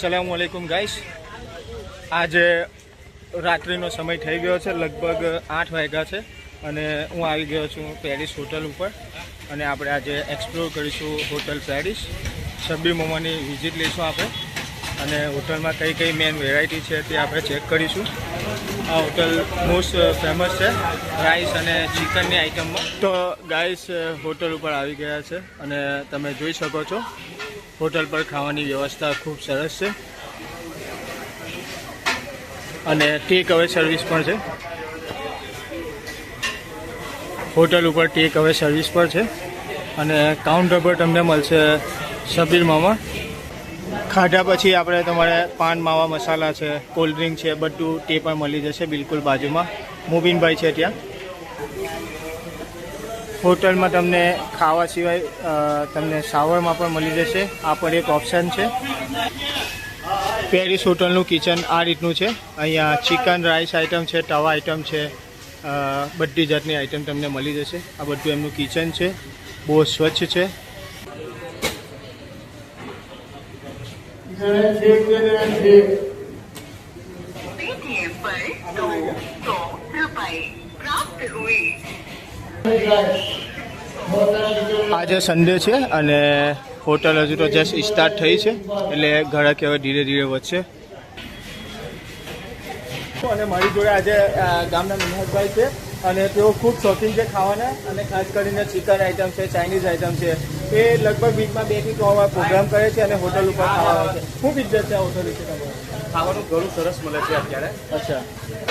अस्सलामुअलैकुम गाइस। આજે રાત્રિનો સમય થઈ ગયો છે, લગભગ 8 વાગ્યા છે અને હું આવી ગયો છું પેરિસ હોટલ ઉપર અને આપણે આજે એક્સપ્લોર કરીશું હોટલ પેરિસ। શબ્બીર મોમાની વિઝિટ લઈશું આપણે અને હોટલમાં કઈ કઈ મેન વેરાયટી છે તે આપણે ચેક કરીશું। આ હોટલ મોસ્ટ ફેમસ છે રાઈસ અને ચિકનની આઇટમમાં। તો ગાઈસ હોટલ ઉપર આવી ગયા છે અને તમે જોઈ શકો છો હોટલ પર ખાવાની વ્યવસ્થા ખૂબ સરસ છે અને ટેક અવે સર્વિસ પણ છે। હોટલ ઉપર ટેક અવે સર્વિસ પણ છે અને કાઉન્ટર પર તમને મળશે શબ્બીર મામા। ખાધા પછી આપણે તમારે પાન માવા મસાલા છે, કોલ્ડ ડ્રિંક છે, બધું તે પણ મળી જશે બિલકુલ બાજુમાં। મુબીનભાઈ છે ત્યાં। હોટલમાં તમને ખાવા સિવાય તમને શાવરમાં પણ મળી જશે, આ પણ એક ઓપ્શન છે। પેરિસ હોટલનું કિચન આ રીતનું છે। અહીંયા ચિકન રાઈસ આઇટમ છે, તવા આઇટમ છે, બધી જાતની આઇટમ તમને મળી જશે। આ બધું એમનું કિચન છે, બહુ સ્વચ્છ છે। આજે સન્ડે છે અને હોટલ હજુ તો જસ્ટ સ્ટાર્ટ થઈ છે એટલે ઘણા કહેવાય ધીરે ધીરે વધશે। અને મારી જોડે આજે ગામના મિનહતભાઈ છે અને તેઓ ખૂબ શોખીન છે ખાવાના અને ખાસ કરીને ચિકન આઇટમ છે, ચાઇનીઝ આઇટમ છે, એ લગભગ વીકમાં 2 થી 3 વાર પ્રોગ્રામ કરે છે અને હોટલ ઉપર ખાવા આવે છે। ખૂબ ઇજ્જત છે આ હોટલ વિશે તમારે? ખાવાનું ઘણું સરસ મળે છે અત્યારે। અચ્છા,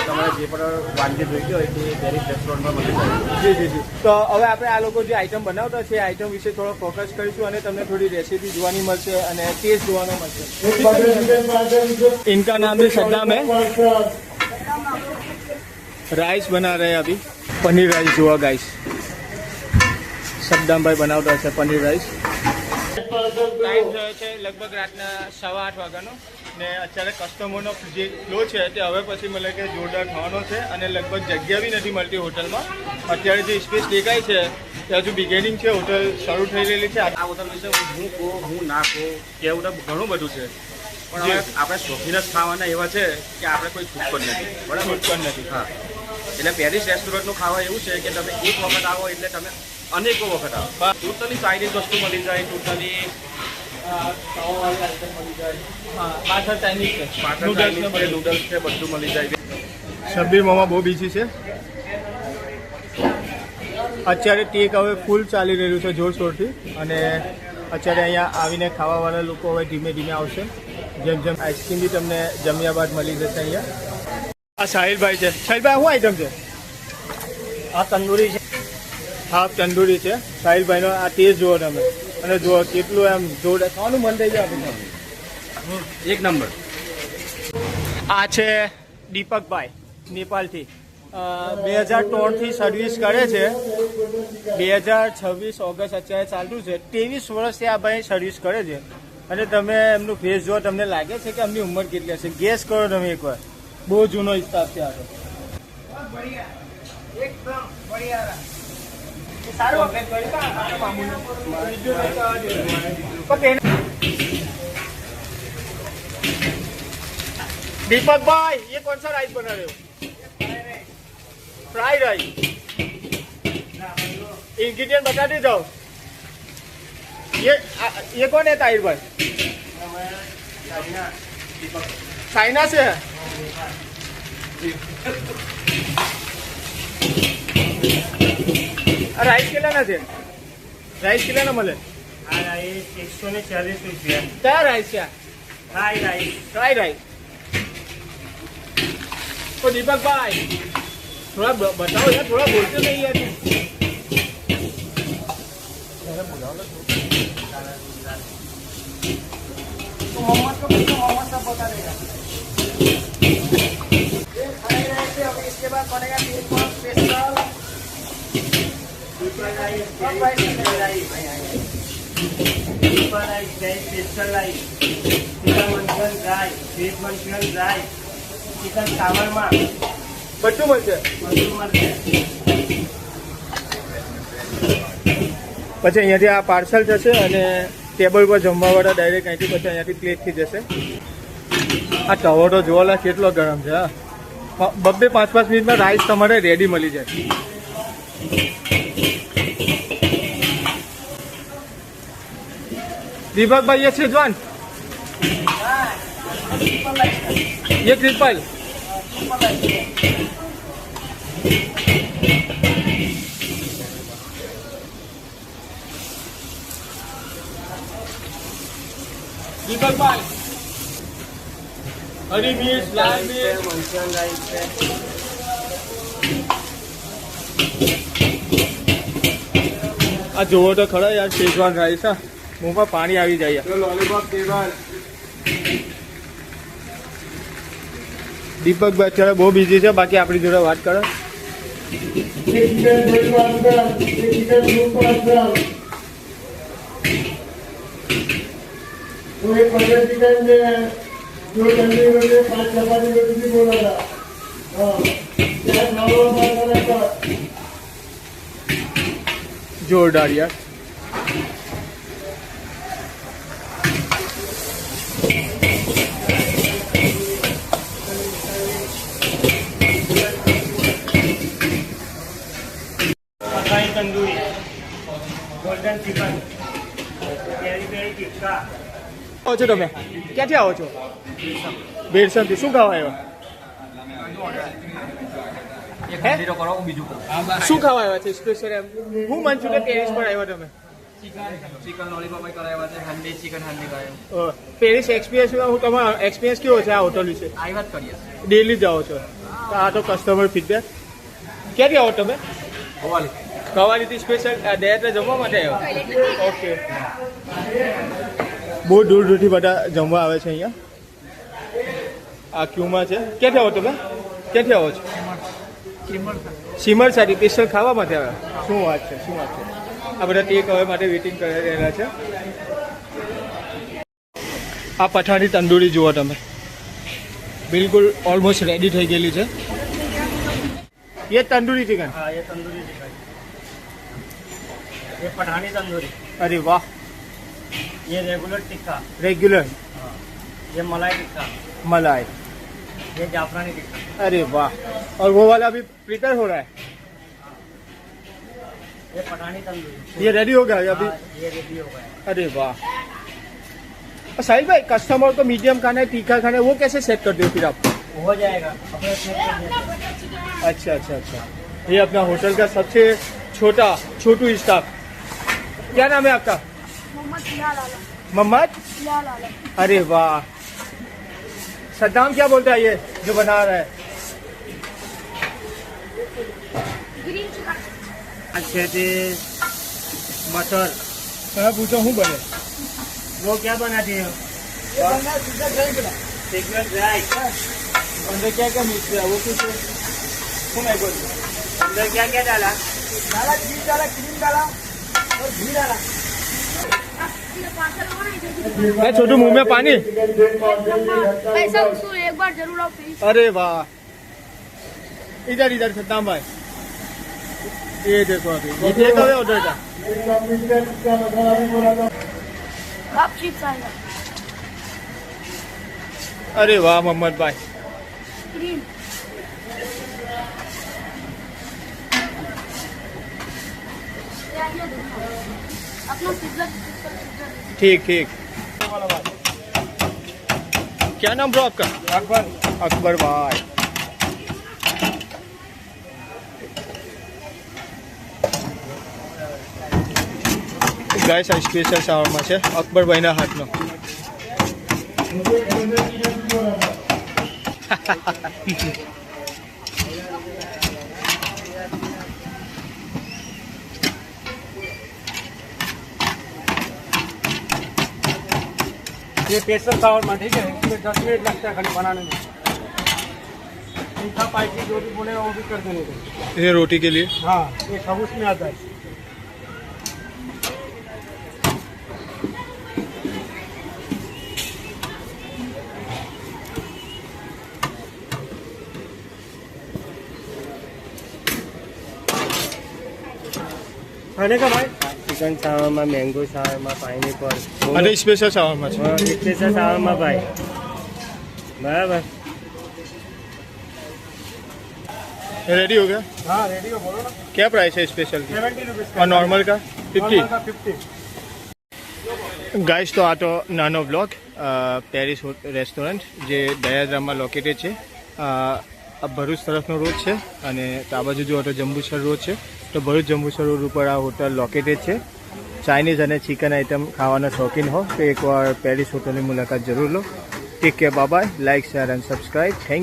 તમારે જે પણ વાનગી જોઈતી હોય તે પેરિસ રેસ્ટોરન્ટમાં મળી જાય। જી જી જી। તો હવે આપણે આ લોકો જે આઇટમ બનાવતા છે એ આઇટમ વિશે થોડો ફોકસ કરીશું અને તમને થોડી રેસીપી જોવાની મળશે અને ટેસ્ટ જોવાનો મળશે। इनका नाम भी सद्दाम है। राइस बना रहे हैं अभी, पनीर राइस हुआ गाइस। सद्दाम भाई बनावता है पनीर राइस। टाइम થયો છે લગભગ રાતના 8:15 વાગ્યાનો ને અત્યારે કસ્ટમરનો જે ફ્લો છે તે હવે પછી મને કે જોરદાર ખાવાનો છે અને લગભગ જગ્યા બી નથી મળતી હોટલમાં। અત્યારે જે સ્પેસ દેખાય છે તે હજુ બિગિનિંગ છે, હોટલ શરૂ થઈ રહેલી છે। આ હોટલ વિશે હું કહું હું ના કહું કેવું તો ઘણું બધું છે, પણ હવે આપણે શોખીન જ ખાવાના એવા છે કે આપણે કોઈ છૂટ પણ નથી, બરાબર પણ નથી। હા, એટલે પેરિસ રેસ્ટોરન્ટનું ખાવા એવું છે કે તમે એક વખત આવો એટલે તમે અનેકો વખત આવો। ટોટલી ચાઇનીઝ વસ્તુ મળી જાય, ટોટલી પાછળ ચાઇનીઝ છે, નૂડલ્સ છે, બધું મળી જાય। શબ્બીર મામા બહુ બીજી છે। અત્યારે ટેક હવે ફૂલ ચાલી રહ્યું છે જોરશોરથી અને અત્યારે અહીંયા આવીને ખાવાવાળા લોકો હવે ધીમે ધીમે આવશે। જેમ જેમ આઈસ્ક્રીમ બી તમને જમ્યા બાદ મળી જશે અહીંયા। આ સાહિલભાઈ છે। સાહિલભાઈ શું આઈટમ છે? આ તંદૂરી છે, હા તંદૂરી છે। સાહિલભાઈનો આ ટેસ્ટ જુઓ તમે અને જુઓ કેટલું એમ જોરદાર ખાવાનું મન થઈ જાય આપણે। એક નંબર। આ છે દીપકભાઈ નેપાલથી, 2003થી સર્વિસ કરે છે। 2026 ઓગસ્ટ અત્યારે ચાલતું છે, 23 વર્ષથી આ ભાઈ સર્વિસ કરે છે અને તમે એમનું ફેસ જો તમને લાગે છે કે એમની ઉંમર કેટલી હશે? ગેસ કરો તમે એકવાર। બહુ જૂનો સ્ટાફ છે આ તો। दीपक भाई ये कौन सा राइस बना रहे हो? Fry rice. इंग्रेडिएंट बता दे जाओ। ये कौन है ताहिर भाई? चाइना से है। राइस કેટલાના છે? રાઈસ કેટલાના મળે? આ રાઈસ 140 રૂપિયા। કયા રાઈસ છે? Fry rice. Fry rice. तो दीपक भाई थोड़ा बताओ यार, थोड़ा बोलते नहीं यार। तो मोहम्मद को मोहम्मद सब बता देगा। ये फ्राई राइस है, अभी इसके बाद बनेगा special super rice, special rice, super rice, special rice, chicken Manchurian rice, veg Manchurian rice, chicken શાવરમા બધું મળશે। બધું મળશે। પછી અહીંયાથી આ પાર્સલ થશે અને ટેબલ પર જમવાવાળા ડાયરેક્ટ અહીંથી પછી અહીંયાથી પ્લેટથી જશે। આ તવો તો જોવાલા કેટલો ગરમ છે હા 2-5 મિનિટમાં રાઈસ તમારે રેડી મળી જાય દીપકભાઈ ये शेजवान ये ट्रिपल દીપકભાઈ હરી મિર્ચ લાલ મિર્ચ મંચુરિયન રાઈસ છે આ જોવો તો ખરા યાર शेजवान રાઈસ હા मुंह पानी આવી જાય લોલીપોપ ટેબલ દીપકભાઈ અત્યારે બહુ બિઝી છે બાકી આપણી જોડે વાત કરો જોરદાર યાર મકાઈ તંદૂરી ગોલ્ડન ચિકન પેરી પેરી ટિક્કા આવો છો તમે ક્યાંથી આવો છો બેરસમથી શું ખાવા આવ્યા શું ખાવા આવ્યા છે સ્પેશિયલ એમ હું મંચુરિયન પેરિસ પર આવ્યો તમે ચિકન લોલીપોપ કરાવ્યા છે હાંડી ચિકન હાંડી કરાવ્યું પેરિસ એક્સપિરિયન્સ હું તમારો એક્સપિરિયન્સ કેવો છે આ હોટલ વિશે આવી વાત કરીએ ડેલી જાઓ છો તો આ તો કસ્ટમર ફીડબેક ક્યાંથી આવો તમે હવાલી કવાલીથી સ્પેશિયલ ડેટ જમવા માટે આવ્યો ઓકે બહુ દૂર દૂરથી બધા જમવા આવે છે અહીંયા આ ક્યુમાં છે ક્યાંથી આવો તમે ક્યાંથી આવો છો સિમર સાડી સ્પેશિયલ ખાવા માટે આવ્યા શું વાત છે આ બધા ટેક અવે માટે વેઇટિંગ કરી રહેલા છે આ પઠાણી તંદૂરી જુઓ તમે બિલકુલ ઓલમોસ્ટ રેડી થઈ ગયેલી છે ये तंदूरी चिकन हाँ ये तंदूरी चिकन ये पठानी तंदूरी अरे वाह ये रेगुलर टिक्का रेगुलर हाँ ये मलाई टिक्का मलाई ये जाफरानी टिक्का अरे वाह और वो वाला अभी प्रिपेयर हो रहा है ये पठानी तंदूरी ये रेडी हो गया है अभी हाँ, ये रेडी हो गया अरे वाह साहिल भाई कस्टमर को मीडियम खाना है तीखा खाना है वो कैसे सेट करते हो फिर आप हो जाएगा अपने सेट कर देते हैं। अच्छा ये अपना होटल का सबसे छोटू स्टाफ क्या नाम है आपका मोहम्मद बिलाल आलम मोहम्मद बिलाल आलम अरे वाह सद्दाम क्या बोलता है ये जो बना रहा है ग्रीन चिकन अच्छे थे मटर मैं पूछा हूँ बने वो क्या बनाते हो चिकन राइस अंदर क्या क्या मिक्स है वो कुछ सुनाई बोल अंदर क्या क्या डाला घी डाला क्रीम डाला और घी डाला मैं छोटू मुंह में पानी पैसा वसूल एक बार जरूर आओ प्लीज अरे वाह इधर सद्दाम भाई ये देखो अभी ये टेक अवे ऑर्डर का कप चिप्स आएगा अरे वाह मोहम्मद भाई क्रीम अपना पिज्जा ठीक क्या नाम ब्रो आपका अकबर भाई ગાઈસ આ સ્પેશિયલ શાવરમાં છે અકબરભાઈના હાથનો ये स्पेशल चावल में ठीक है इसमें 10 मिनट लगता है खाली बनाने में तीखा पाइकी जो भी बोलेगा वो भी कर देने को ये रोटी के लिए हाँ ये सब उसमें आता है खाने का भाई chicken shawarma mango shawarma pineapple અને સ્પેશિયલ શાવરમાં છે स्पेशल शावरमा भाई बराबर रेडी हो गया? हाँ रेडी हो, बोलो ना। क्या प्राइस है स्पेशल की 70 रुपीज़ और नॉर्मल का 50? का 50। ગાઈસ તો આ તો નાનો બ્લોગ પેરિસ રેસ્ટોરન્ટ જે દયાદ્રામમાં લોકેટેડ છે. આ ભરૂચ તરફનો રોડ છે અને આ બાજુ જો તો જંબુસર રોડ છે. તો ભરૂચ જંબુસર રોડ ઉપર આ હોટલ લોકેટેડ છે. ચાઇનીઝ અને ચિકન આઇટમ ખાવાના શોખીન હો તો એકવાર પેરિસ હોટલની મુલાકાત જરૂર લો. Take care, bye bye, like share and subscribe. Thank